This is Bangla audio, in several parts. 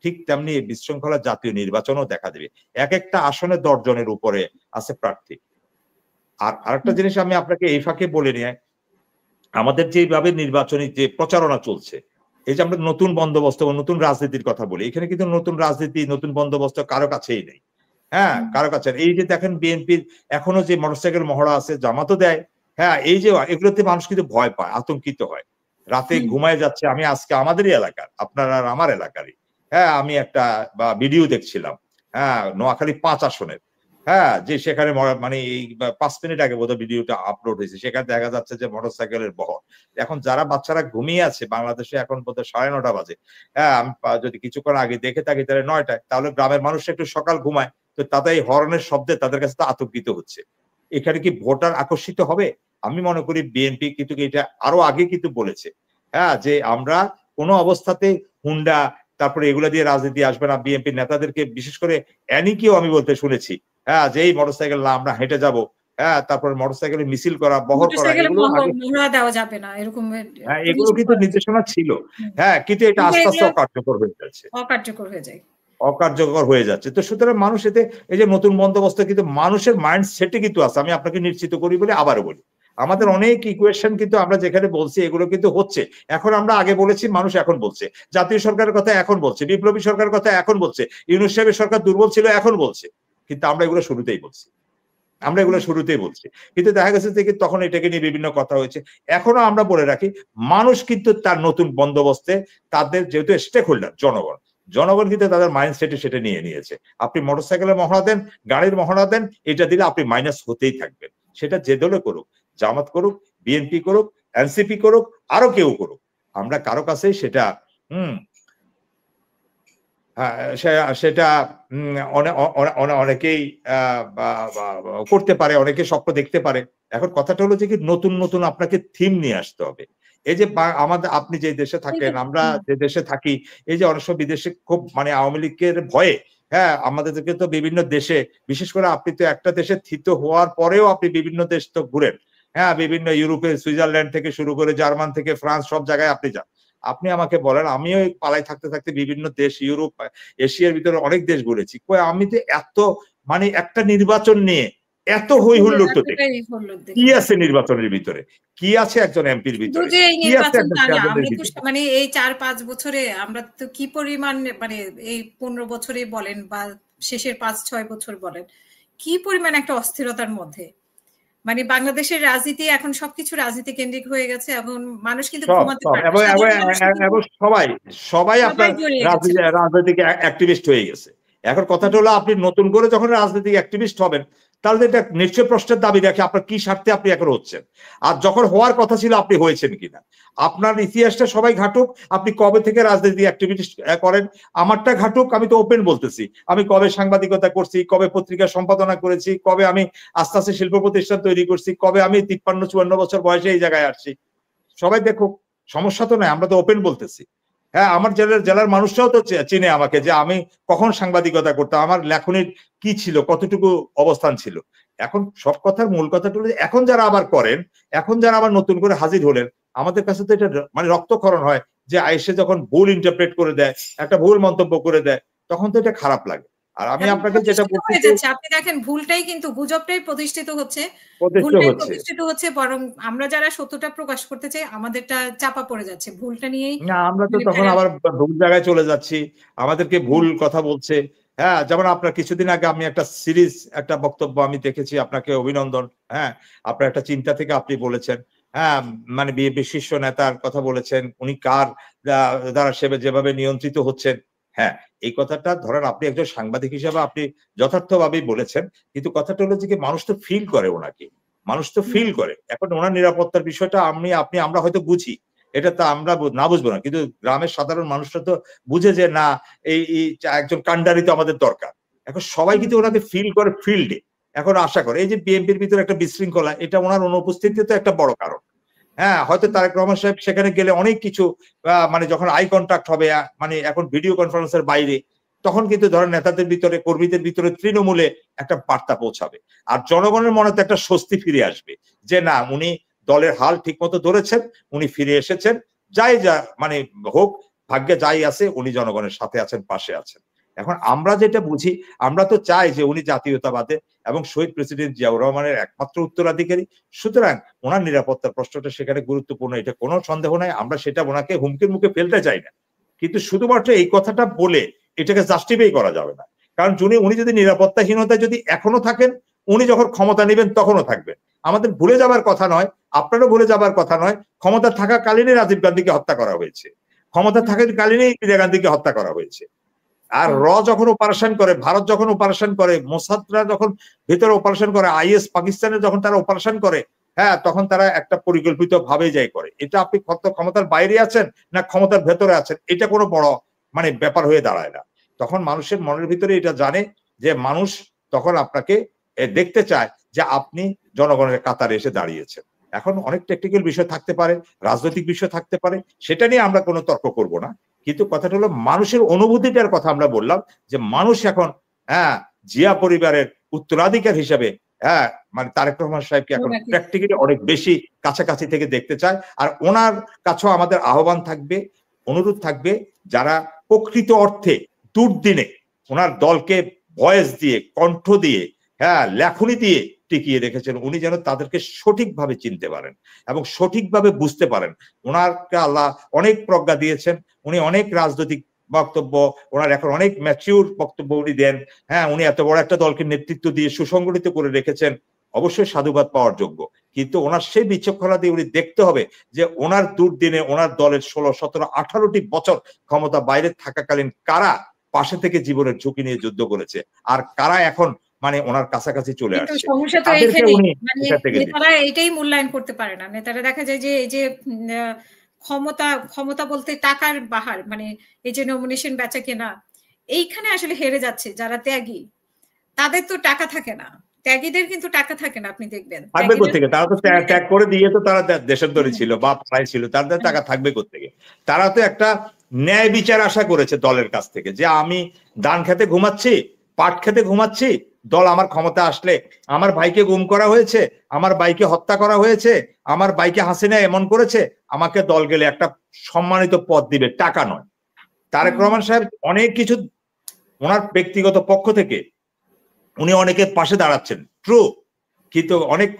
ঠিক তেমনি বিশৃঙ্খলা জাতীয় নির্বাচনও দেখা দেবে। এক একটা আসনে 10 জনের উপরে আছে প্রার্থী। আর আরেকটা জিনিস আমি আপনাকে এই ফাঁকে বলে নিয়ে, আমাদের যেভাবে নির্বাচনী যে প্রচারণা চলছে, এই যে আমরা নতুন বন্দোবস্ত বা নতুন রাজনীতির কথা বলি, এখানে কিন্তু নতুন রাজনীতি, নতুন বন্দোবস্ত কারো কাছেই নেই। হ্যাঁ, কারো কাছে। এই যে দেখেন বিএনপির এখনো যে মোটরসাইকেল মহড়া আছে, জামাতও দেয়। হ্যাঁ, এই যে এগুলোতে মানুষ কিন্তু ভয় পায়, আতঙ্কিত হয়। রাতে ঘুমায় যাচ্ছে। আমি আজকে আমাদেরই এলাকার, আপনার আর আমার এলাকারই। হ্যাঁ, আমি একটা ভিডিও দেখছিলাম। হ্যাঁ, নোয়াখালী 5 আসনের। হ্যাঁ, যে সেখানে মানে এই 5 মিনিট আগে বোধহয় ভিডিওটা আপলোড হয়েছে। সেখানে দেখা যাচ্ছে যে মোটরসাইকেলের বহর। এখন যারা বাচ্চারা ঘুমিয়ে আছে, বাংলাদেশে এখন বোধহয় 9:30 বাজে। হ্যাঁ, আমি যদি কিছুক্ষণ আগে দেখে থাকি তাহলে 9টায়, তাহলে গ্রামের মানুষ একটু সকাল ঘুমায়। তো তাদের এই হর্নের শব্দে তাদের কাছে তো আতঙ্কিত হচ্ছে। এখানে কি ভোটার আকর্ষিত হবে? আমি মনে করি বিএনপি কিন্তু এটা আরো আগে কিন্তু বলেছে। হ্যাঁ, যে আমরা কোন অবস্থাতে হুন্ডা, তারপরে এগুলা দিয়ে রাজনীতি আসবে না। বিএনপি নেতাদেরকে বিশেষ করে অ্যানিকেও আমি বলতে শুনেছি। হ্যাঁ, যে এই মোটরসাইকেল না আমরা হেঁটে যাব। হ্যাঁ, তারপরে মোটরসাইকেলে মিছিল করা, বহর করা, এগুলো আগে মহড়া দেওয়া যাবে না এরকম। হ্যাঁ, এগুলো কিন্তু নির্দেশনা ছিল। হ্যাঁ, কিন্তু এটা আস্তে আস্তে অকার্যকর হয়ে যাচ্ছে। অকার্যকর হয়ে যায়। অকার্যকর হয়ে যাচ্ছে। তো সুতরাং মানুষ এতে এই যে নতুন বন্দোবস্ত কিন্তু মানুষের মাইন্ড সেটে কিন্তু আছে। আমি আপনাকে নিশ্চিত করি বলে আবারও বলি। আমাদের অনেক ইকুয়েশন কিন্তু আমরা যেখানে বলছি এগুলো কিন্তু হচ্ছে। এখন আমরা আগে বলেছি, মানুষ এখন বলছে। জাতীয় সরকারের কথা এখন বলছে। বিপ্লবী সরকারের কথা এখন বলছে। ইউনূস সাহেবের সরকার দুর্বল ছিল এখন বলছে। কিন্তু আমরা এগুলো শুরুতেই বলছি। কিন্তু দেখা গেছে যে তখন এটাকে নিয়ে বিভিন্ন কথা হয়েছে। এখনো আমরা বলে রাখি, মানুষ কিন্তু তার নতুন বন্দোবস্তে তাদের যেহেতু স্টেক হোল্ডার জনগণ কিন্তু তাদের মাইন্ডসেটে সেটা নিয়ে নিয়েছে। আপনি মোটরসাইকেলের মহড়া দেন, গাড়ির মহড়া দেন, এটা দিলে আপনি মাইনাস হতেই থাকবেন। সেটা যে দলে করুক, জামাত করুক, বিএনপি করুক, এনসিপি করুক, আরো কেউ করুক, আমরা কারো কাছেই সেটা সেটা অনেকেই করতে পারে, অনেকে স্বপ্ন দেখতে পারে। এখন কথাটা হলো যে কি, নতুন নতুন আপনাকে থিম নিয়ে আসতে হবে। এই যে আমাদের, আপনি যে দেশে থাকেন, আমরা যে দেশে থাকি, এই যে অনেক সময় বিদেশে খুব মানে আওয়ামী লীগের ভয়ে, হ্যাঁ, আমাদেরকে তো বিভিন্ন দেশে, বিশেষ করে আপনি তো একটা দেশে থিত হওয়ার পরেও আপনি বিভিন্ন দেশ তো ঘুরেন। হ্যাঁ, বিভিন্ন ইউরোপে, সুইজারল্যান্ড থেকে শুরু করে জার্মান থেকে ফ্রান্স, সব জায়গায় আপনি যান। আপনি আমাকে বলেন, আমিও পালাই থাকতে থাকতে বিভিন্ন দেশ, ইউরোপ, এশিয়ার ভিতরে অনেক দেশ ঘুরেছি। আমি তো এত মানে একটা নির্বাচন নিয়ে এত হই হুল্লোড় তো দেখি। কি আছে নির্বাচনের ভিতরে? কি আছে একজন এমপির ভিতরে? কি আছে একজন চেয়ারম্যানের ভিতরে? মানে এই 4-5 বছরে আমরা তো কি পরিমাণ, মানে এই 15 বছরে বলেন বা শেষের 5-6 বছর বলেন, কি পরিমাণ একটা অস্থিরতার মধ্যে, মানে বাংলাদেশের রাজনীতি এখন সবকিছু রাজনীতি কেন্দ্রিক হয়ে গেছে। এখন মানুষ কিন্তু ঘুমাতে পারে না। এবং সবাই আপনার রাজনৈতিক অ্যাক্টিভিস্ট হয়ে গেছে। এখন কথাটা হলো, আপনি নতুন করে যখন রাজনৈতিক অ্যাক্টিভিস্ট হবেন, তাহলে এটা নিশ্চয় প্রশ্নের দাবি রাখে আপনার কি স্বার্থে আপনি এখন হচ্ছেন, আর যখন হওয়ার কথা ছিল আপনি হয়েছেন কিনা। আপনার ইতিহাসটা সবাই ঘাটুক, আপনি কবে থেকে রাজনৈতিক অ্যাক্টিভিস্ট করেন, আমারটা ঘাটুক। আমি তো ওপেন বলতেছি, আমি কবে সাংবাদিকতা করছি, কবে পত্রিকা সম্পাদনা করেছি, কবে আমি আস্তে আস্তে শিল্প প্রতিষ্ঠান তৈরি করছি, কবে আমি 53-54 বছর বয়সে এই জায়গায় আসছি। সবাই দেখুক, সমস্যা তো নাই, আমরা তো ওপেন বলতেছি। হ্যাঁ, আমার জেলার মানুষরাও তো চিনে আমাকে, যে আমি কখন সাংবাদিকতা করতাম, আমার লেখনীর কি ছিল, কতটুকু অবস্থান ছিল। এখন সব কথার মূল কথাটা হলো, এখন যারা আবার করেন, এখন যারা আবার নতুন করে হাজির হলেন, আমাদের কাছে তো এটা মানে রক্তক্ষরণ হয়, যে আইসে যখন ভুল ইন্টারপ্রেট করে দেয়, একটা ভুল মন্তব্য করে দেয়, তখন তো এটা খারাপ লাগে। আর আমি আপনাকে যেটা বলতে চাই, আপনি দেখেন ভুলটাই কিন্তু, গুজবটাই প্রতিষ্ঠিত হচ্ছে, বরং আমরা যারা সত্যটা প্রকাশ করতে চাই আমাদেরটা চাপা পড়ে যাচ্ছে, ভুলটা নিয়েই। না, আমরা তো তখন আবার ভুল জায়গায় চলে যাচ্ছি, আমাদেরকে ভুল কথা বলছে। হ্যাঁ, যেমন আপনার কিছুদিন আগে আমি একটা সিরিজ, একটা বক্তব্য আমি দেখেছি, আপনাকে অভিনন্দন। হ্যাঁ, আপনার একটা চিন্তা থেকে আপনি বলেছেন, হ্যাঁ, মানে বিএনপি শীর্ষ নেতার কথা বলেছেন, উনি কার দ্বারা যেভাবে নিয়ন্ত্রিত হচ্ছেন। হ্যাঁ, এই কথাটা ধরেন আপনি একজন সাংবাদিক হিসেবে আপনি যথার্থভাবেই বলেছেন, কিন্তু কথাটা হলো যে কি, মানুষ তো ফিল করে ওনাকে, মানুষ তো ফিল করে। এখন ওনার নিরাপত্তার বিষয়টা আমরা হয়তো বুঝি, এটা তো আমরা না বুঝবো না, কিন্তু গ্রামের সাধারণ মানুষরা তো বুঝে যে না, এই একজন কান্ডারি তো আমাদের দরকার। এখন সবাই কিন্তু ওনাকে ফিল করে ফিল্ডে, এখন আশা করে। এই যে বিএনপির ভিতরে একটা বিশৃঙ্খলা, এটা ওনার অনুপস্থিতিতে তো একটা বড় কারণ। হ্যাঁ, হয়তো তারেক রহমান সাহেব সেখানে গেলে অনেক কিছু, মানে যখন আই কন্টাক্ট হবে, মানে এখন ভিডিও কনফারেন্সের বাইরে, তখন কিন্তু ধরেন নেতাদের ভিতরে, কর্মীদের ভিতরে তৃণমূলে একটা বার্তা পৌঁছাবে, আর জনগণের মনে তো একটা স্বস্তি ফিরে আসবে, যে না, উনি দলের হাল ঠিক মতো ধরেছেন, উনি ফিরে এসেছেন, যাই যা মানে হোক, ভাগ্যে যাই আছে উনি জনগণের সাথে আছেন, পাশে আছেন। এখন আমরা যেটা বুঝি, আমরা তো চাই যে উনি জাতীয়তাবাদে এবং শহীদ প্রেসিডেন্ট জিয়াউর রহমানের একমাত্র উত্তরাধিকারী, সুতরাং ওনার নিরাপত্তার প্রশ্নটা সেখানে গুরুত্বপূর্ণ, এটা কোনো সন্দেহ নাই। আমরা সেটা ওনাকে হুমকির মুখে ফেলতে চাই না, কিন্তু শুধুমাত্র এই কথাটা বলে এটাকে জাস্টিফাই করা যাবে না। কারণ উনি যদি নিরাপত্তাহীনতায় যদি এখনো থাকেন, উনি যখন ক্ষমতা নেবেন তখনও থাকবেন। আমাদের ভুলে যাবার কথা নয়, আপনারও ভুলে যাবার কথা নয়, ক্ষমতা থাকাকালীনই রাজীব গান্ধীকে হত্যা করা হয়েছে, ক্ষমতা থাকাকালীনই ইন্দিরা গান্ধীকে হত্যা করা হয়েছে। আর যখন অপারেশন করে, ভারত যখন অপারেশন করে, মোসাদরা যখন ভেতরে অপারেশন করে, আইএস পাকিস্তানে যখন তারা অপারেশন করে, হ্যাঁ, তখন তারা একটা পরিকল্পিত ভাবে যাই করে। এটা আপনি ক্ষমতার বাইরে আছেন না ক্ষমতার ভেতরে আছেন, এটা কোনো বড় মানে ব্যাপার হয়ে দাঁড়ায় না। তখন মানুষের মনের ভিতরে এটা জানে যে মানুষ তখন আপনাকে দেখতে চায় যে আপনি জনগণের কাতারে এসে দাঁড়িয়েছেন। এখন অনেক টেকনিক্যাল বিষয় থাকতে পারে, রাজনৈতিক বিষয় থাকতে পারে, সেটা নিয়ে আমরা কোনো তর্ক করব না, কিন্তু কথাটা হলো মানুষের অনুভূতিটার কথা আমরা বললাম যে মানুষ এখন জিয়া পরিবারের উত্তরাধিকার হিসেবে মানে তারেক রহমান সাহেবকে এখন প্র্যাকটিক্যালি অনেক বেশি কাছাকাছি থেকে দেখতে চায়। আর ওনার কাছেও আমাদের আহ্বান থাকবে, অনুরোধ থাকবে, যারা প্রকৃত অর্থে দুর্দিনে ওনার দলকে ভয়েস দিয়ে, কণ্ঠ দিয়ে, লেখনী দিয়ে টিকিয়ে রেখেছেন, উনি যেন তাদেরকে সঠিকভাবে চিনতে পারেন এবং সঠিকভাবে বুঝতে পারেন। ওনারকে আল্লাহ অনেক প্রজ্ঞা দিয়েছেন, উনি অনেক রাজনৈতিক বক্তব্য, ওনার এখন অনেক ম্যাচিউর বক্তব্য উনি দেন। উনি এত বড় একটা দলকে নেতৃত্ব দিয়ে সুসংগঠিত করে রেখেছেন, অবশ্যই সাধুবাদ পাওয়ার যোগ্য। কিন্তু ওনার সেই বিচক্ষণতা দিয়ে উনি দেখতে হবে যে ওনার দুর্দিনে ওনার দলের 16, 17, 18টি বছর ক্ষমতা বাইরে থাকাকালীন কারা পাশে থেকে জীবনের ঝুঁকি নিয়ে যুদ্ধ করেছে আর কারা এখন মানে ওনার কাছাকাছি চলে আসছে। নেতারা এটাই মূল্যায়ন করতে পারে না। নেতারা দেখা যায় যে এই যে ক্ষমতা বলতে টাকার বাহার, মানে এই যে নমিনেশন বেচা কেনা, এইখানে আসলে হেরে যাচ্ছে যারা ত্যাগী। তাদের তো টাকা থাকে না, ত্যাগীদের কিন্তু টাকা থাকে না, আপনি দেখবেন। থাকবে কোত্থেকে? তারা তো ত্যাগ করে দিয়ে তো তারা দেশান্তরী ছিল বা পাড়ায় ছিল, তাদের টাকা থাকবে কোত্থেকে? তারা তো একটা ন্যায় বিচার আশা করেছে দলের কাছ থেকে, যে আমি ধান খেতে ঘুমাচ্ছি, পাট খেতে ঘুমাচ্ছি, দল আমার ক্ষমতা আসলে আমার ভাইকে গুম করা হয়েছে, আমার ভাইকে হত্যা করা হয়েছে, আমার ভাইকে হাসিনা এমন করেছে, আমাকে দল গেলে একটা সম্মানিত পদ দিবে, টাকা নয়। তারেক রহমান সাহেব অনেক কিছু ওনার ব্যক্তিগত পক্ষ থেকে উনি অনেকের পাশে দাঁড়াচ্ছেন, ট্রু, কিন্তু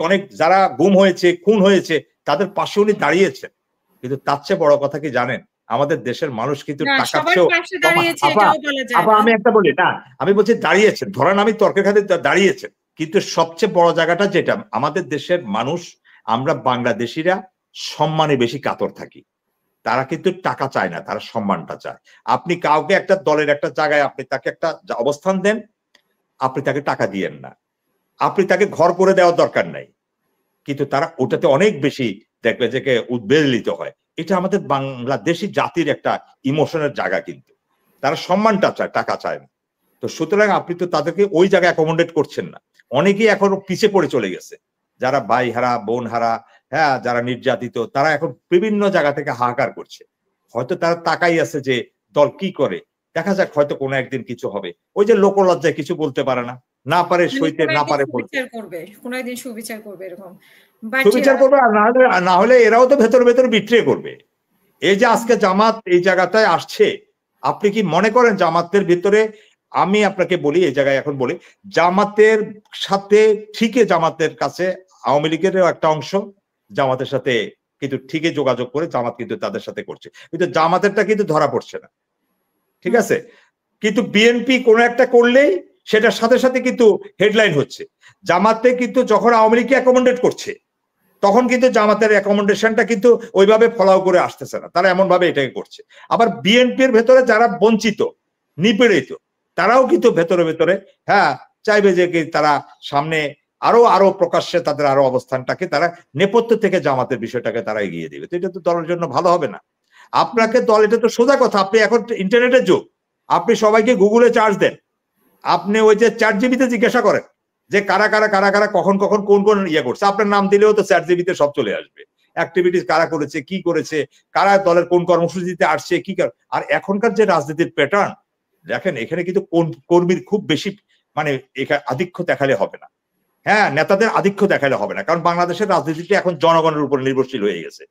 অনেক যারা গুম হয়েছে, খুন হয়েছে, তাদের পাশে উনি দাঁড়িয়েছেন। কিন্তু তার চেয়ে বড় কথা কি জানেন, আমাদের দেশের মানুষ কিন্তু টাকার চেয়েও, আমি একটা বলি না, আমি বলছি দাঁড়িয়েছেন, ধরেন আমি তর্কের খাতে দাঁড়িয়েছেন, কিন্তু সবচেয়ে বড় জায়গাটা যেটা আমাদের দেশের মানুষ, আমরা বাংলাদেশিরা সম্মানে বেশি কাতর থাকি। তারা কিন্তু টাকা চায় না, তারা সম্মানটা চায়। আপনি কাউকে একটা দলের একটা জায়গায় আপনি তাকে একটা অবস্থান দেন, আপনি তাকে টাকা দিয়েন না, আপনি তাকে ঘর করে দেওয়ার দরকার নাই, কিন্তু তারা ওটাতে অনেক বেশি দেখবে যে উদ্বেলিত হয়। এটা আমাদের বাংলাদেশি জাতির একটা ইমোশনের জায়গা, কিন্তু তারা সম্মানটা চায়, টাকা চায় না। তো সুতরাং আপনি তো তাদেরকে ওই জায়গায় অ্যাকোমোডেট করছেন না। অনেকেই এখন পিছিয়ে পড়ে চলে গেছে, যারা ভাই হারা, বোন হারা, যারা নির্যাতিত, তারা এখন বিভিন্ন জায়গা থেকে হাহাকার করছে। হয়তো তারা তাকাই আছে যে দল কি করে, দেখা যাক, হয়তো কোনো একদিন কিছু হবে। ওই যে লোকলজ্জায় কিছু বলতে পারে না, না পারে সইতে, না পারে বলতে, কোনো একদিন সুবিচার করবে, এরকম সুবিচার করবে। আর না হলে এরাও তো ভেতর ভেতর বিট্রে করবে। এই যে আজকে জামাত এই জায়গাটায় আসছে, আপনি কি মনে করেন জামাতের ভিতরে, আমি আপনাকে বলি এই জায়গায় এখন বলি, জামাতের সাথে ঠিকই, জামাতের কাছে আওয়ামী লীগেরও একটা অংশ জামাতের সাথে কিন্তু ঠিকই যোগাযোগ করে, জামাত কিন্তু তাদের সাথে করছে, কিন্তু জামাতেরটা কিন্তু ধরা পড়ছে না, ঠিক আছে? কিন্তু বিএনপি কোনো একটা করলেই সেটার সাথে সাথে কিন্তু হেডলাইন হচ্ছে। জামাতে কিন্তু যখন আওয়ামী লীগকে অ্যাকোমোডেট করছে, তখন কিন্তু জামাতের অ্যাকোমোডেশনটা কিন্তু ওইভাবে ফলাও করে আসতেছে না, তারা এমন ভাবে এটাকে করছে। আবার বিএনপির ভেতরে যারা বঞ্চিত, নিপীড়িত, তারাও কিন্তু ভেতরে ভেতরে চাইবে যে তারা সামনে আরো প্রকাশ্যে তাদের আরো অবস্থানটাকে তারা নেপথ্য থেকে জামাতের বিষয়টাকে তারা এগিয়ে দিবে। তো এটা তো দলের জন্য ভালো হবে না। আপনাকে দল, এটা তো সোজা কথা, আপনি এখন ইন্টারনেটের যুগ, আপনি সবাইকে গুগলে চার্জ দেন, আপনি ওই যে চ্যাট জিপিতে জিজ্ঞাসা করেন যে কারা কখন কোন ইয়ে করছে, আপনার নাম দিলেও তো চ্যাট জিপিতে সব চলে আসবে। অ্যাক্টিভিটিস কারা করেছে, কি করেছে, কারা দলের কোন কর্মসূচিতে আসছে, কি। আর এখনকার যে রাজনীতির প্যাটার্ন দেখেন, এখানে কিন্তু কোন কর্মীর খুব বেশি মানে আধিক্য দেখালে হবে না, নেতাদের আধিক্য দেখালে হবে না, কারণ বাংলাদেশের রাজনীতিটা এখন জনগণের উপর নির্ভরশীল হয়ে গেছে।